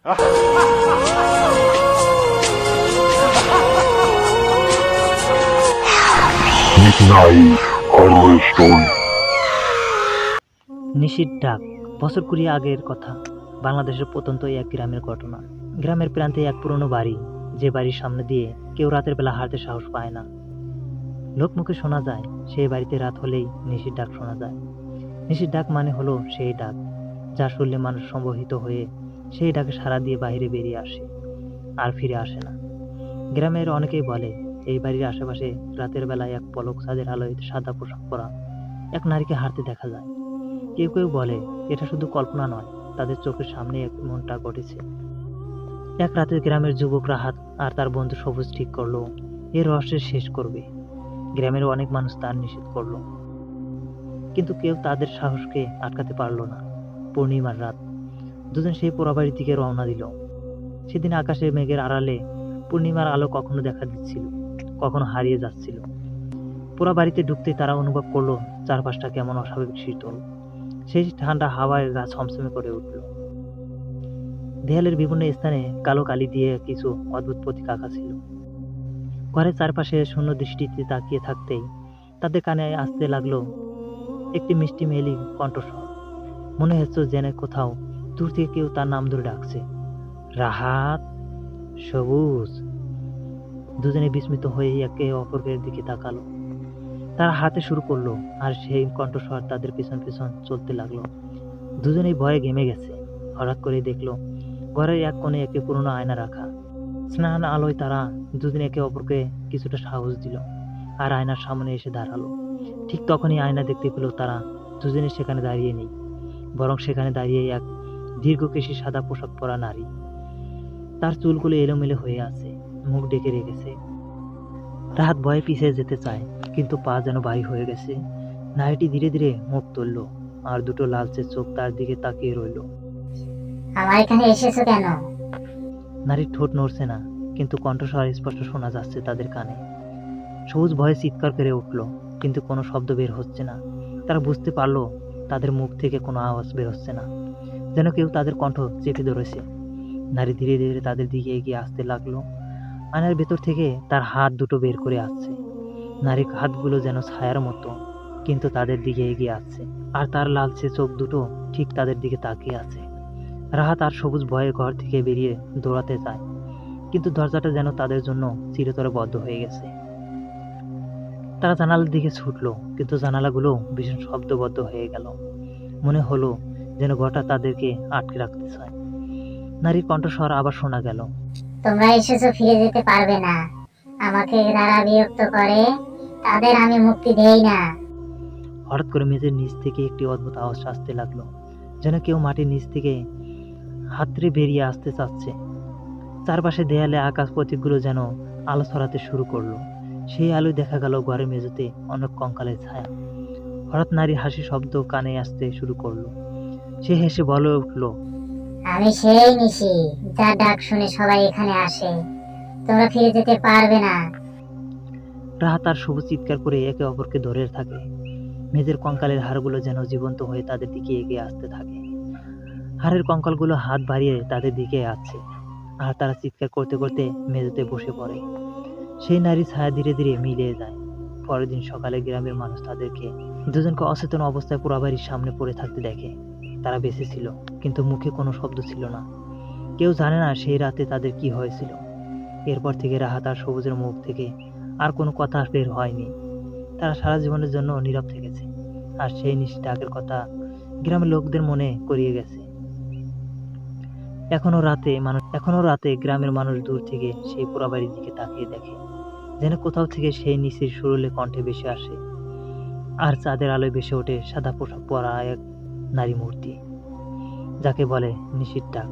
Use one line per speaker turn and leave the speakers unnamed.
নিশির ডাক। বছর 20 আগের কথা। বাংলাদেশের প্রত্যন্ত এক গ্রামের ঘটনা। গ্রামের প্রান্তে এক পুরনো বাড়ি, যে বাড়ির সামনে দিয়ে কেউ রাতের বেলা হাঁটতে সাহস পায় না। লোকমুখে শোনা যায়, সেই বাড়িতে রাত হলেই নিশির ডাক শোনা যায়। নিশির ডাক মানে হলো সেই ডাক যা শুনলে মানুষ সম্মোহিত হয়ে সেই ডাকে সাড়া দিয়ে বাইরে বেরিয়ে আসে, আর ফিরে আসে না। গ্রামের অনেকেই বলে, এই বাড়ির আশেপাশে রাতের বেলায় এক পলক ছাদের আলোয় সাদা পোশাক পরা এক নারীকে হাঁটতে দেখা যায়। কেউ কেউ বলে, এটা শুধু কল্পনা নয়, তাদের চোখের সামনে এমনটা ঘটেছে। এক রাতে গ্রামের যুবক রাহাত আর তার বন্ধু সবুজ ঠিক করলো, এর রহস্য শেষ করবে। গ্রামের অনেক মানুষ তার নিষেধ করলো, কিন্তু কেউ তাদের সাহসকে আটকাতে পারলো না। পূর্ণিমার রাত, দুজন সেই পোড়াবাড়ির দিকে রওনা দিল। সেদিন আকাশে মেঘের আড়ালে পূর্ণিমার আলো কখনো দেখা দিচ্ছিল, কখনো হারিয়ে যাচ্ছিল। পোড়া বাড়িতে ঢুকতেই তারা অনুভব করলো চারপাশটা কেমন অস্বাভাবিক শীতল। সেই ঠান্ডা হাওয়ায় গা ছমছমে করে উঠল। দেয়ালের বিভিন্ন স্থানে কালো কালি দিয়ে কিছু অদ্ভুত প্রতীক আঁকা ছিল। ঘরের চারপাশে শূন্য দৃষ্টিতে তাকিয়ে থাকতেই তাদের কানে আসতে লাগলো একটি মিষ্টি মেলি কণ্ঠস্বর। মনে হচ্ছে যেন কোথাও দূর থেকে কেউ তার নাম ধরে ডাকছে, রাহাত, সবুজ। দুজনে বিস্মিত হয়ে একে অপরের দিকে তাকালো। তারা হাঁটতে শুরু করলো, আর সেই কণ্ঠস্বর তাদের পিছন পিছন চলতে লাগলো। দুজনেই ভয়ে ঘেমে গেছে। হঠাৎ করে দেখলো ঘরের এক কোণে একটি পুরনো আয়না রাখা। স্নান আলোয় তারা দুজনে একে অপরকে কিছুটা সাহস দিল, আর আয়নার সামনে এসে দাঁড়ালো। ঠিক তখনই আয়না দেখতে পেল তারা দুজনে সেখানে দাঁড়িয়ে নেই, বরং সেখানে দাঁড়িয়ে এক দীর্ঘকেশী সাদা পোশাক পরা নারী। তার চুলগুলো এলোমেলো হয়ে আছে, মুখ ডেকে রেখেছে। রাহাত ভয়ে পিছিয়ে যেতে চায়, কিন্তু পা যেন ভারী হয়ে গেছে। নারীটি ধীরে ধীরে মুখ তুলল, আর দুটো লালচে চোখ তার দিকে তাকিয়ে রইল।
আমার এখানে এসেছো কেন?
নারীর ঠোঁট নড়ছে না, কিন্তু কণ্ঠস্বর স্পষ্ট শোনা যাচ্ছে তাদের কানে। সবুজ ভয়ে চিৎকার করে উঠল, কিন্তু কোনো শব্দ বের হচ্ছে না। তারা বুঝতে পারলো তাদের মুখ থেকে কোনো আওয়াজ বের হচ্ছে না, যেন কেউ তাদের কণ্ঠ চেপে ধরেছে। নারী ধীরে ধীরে তাদের দিকে এগিয়ে আসতে লাগলো। আয়নার ভেতর থেকে তার হাত দুটো বের করে আসছে। নারীর হাতগুলো যেন ছায়ার মতো, কিন্তু তাদের দিকে এগিয়ে আসছে, আর তার লালচে চোখ দুটো ঠিক তাদের দিকে তাকিয়ে আছে। রাহাত আর সবুজ ভয়ে ঘর থেকে বেরিয়ে দৌড়াতে যায়, কিন্তু দরজাটা যেন তাদের জন্য চিরতরে বদ্ধ হয়ে গেছে। তারা জানালার দিকে ছুটলো, কিন্তু জানালাগুলো ভীষণ শব্দবদ্ধ হয়ে গেল। মনে হলো যেন ঘরটা তাদেরকে আটকে রাখতে চায়। নারীর কণ্ঠস্বর আবার শোনা গেল,
তোমরা এসেছো, ফিরে যেতে পারবে না। আমাকে যারা বিরক্ত করে তাদের আমি মুক্তি দেই না।
হঠাৎ করে মেঝের নিচ থেকে একটি অদ্ভুত আওয়াজ আসতে লাগলো, যেন কেউ মাটির নিচ থেকে হাতড়ে বেরিয়ে আসতে চাচ্ছে। চারপাশে দেয়ালে আকাশ প্রতীকগুলো যেন আলো ছড়াতে শুরু করলো। সেই আলোয় দেখা গেল ঘরের মেঝেতে অনেক কঙ্কালের ছায়া। হঠাৎ নারীর হাসি শব্দ কানে আসতে শুরু করলো। সে হেসে বলে উঠল,
আমি সেই নিশি, যার ডাক শুনে সবাই এখানে আসে। তোমরা ফিরে যেতে পারবে না।
রাহাত আর সবুজ চিৎকার করে একে অপরকে ধরে থাকে। মেঝের কঙ্কালের হাড়গুলো যেন জীবন্ত হয়ে তাদের দিকে এগিয়ে আসতে থাকে। হাড়ের কঙ্কালগুলো হাত বাড়িয়ে তাদের দিকে আসছে, আর তারা চিৎকার করতে করতে মেঝেতে বসে পড়ে। সেই নারী ছায়া ধীরে ধীরে মিলিয়ে যায়। পরের দিন সকালে গ্রামের মানুষ তাদেরকে দুজনকে অচেতন অবস্থায় পোড়াবাড়ির সামনে পড়ে থাকতে দেখে। তারা বেঁচে ছিল, কিন্তু মুখে কোনো শব্দ ছিল না। কেউ জানে না সেই রাতে তাদের কি হয়েছিল। এরপর থেকে রাহাত আর সবুজের মুখ থেকে আর কোনো কথা বের হয়নি। তারা সারা জীবনের জন্য নীরব থেকেছে, আর সেই নিশি ডাকের কথা গ্রামের লোকদের মনে করিয়ে গেছে। এখনো রাতে গ্রামের মানুষ দূর থেকে সেই পোড়াবাড়ির দিকে তাকিয়ে দেখে, যেন কোথাও থেকে সেই নিশির সুরলে কণ্ঠে ভেসে আসে, আর চাঁদের আলোয় ভেসে ওঠে সাদা পোশাক পরা এক নারী মূর্তি, যাকে বলে নিশির ডাক।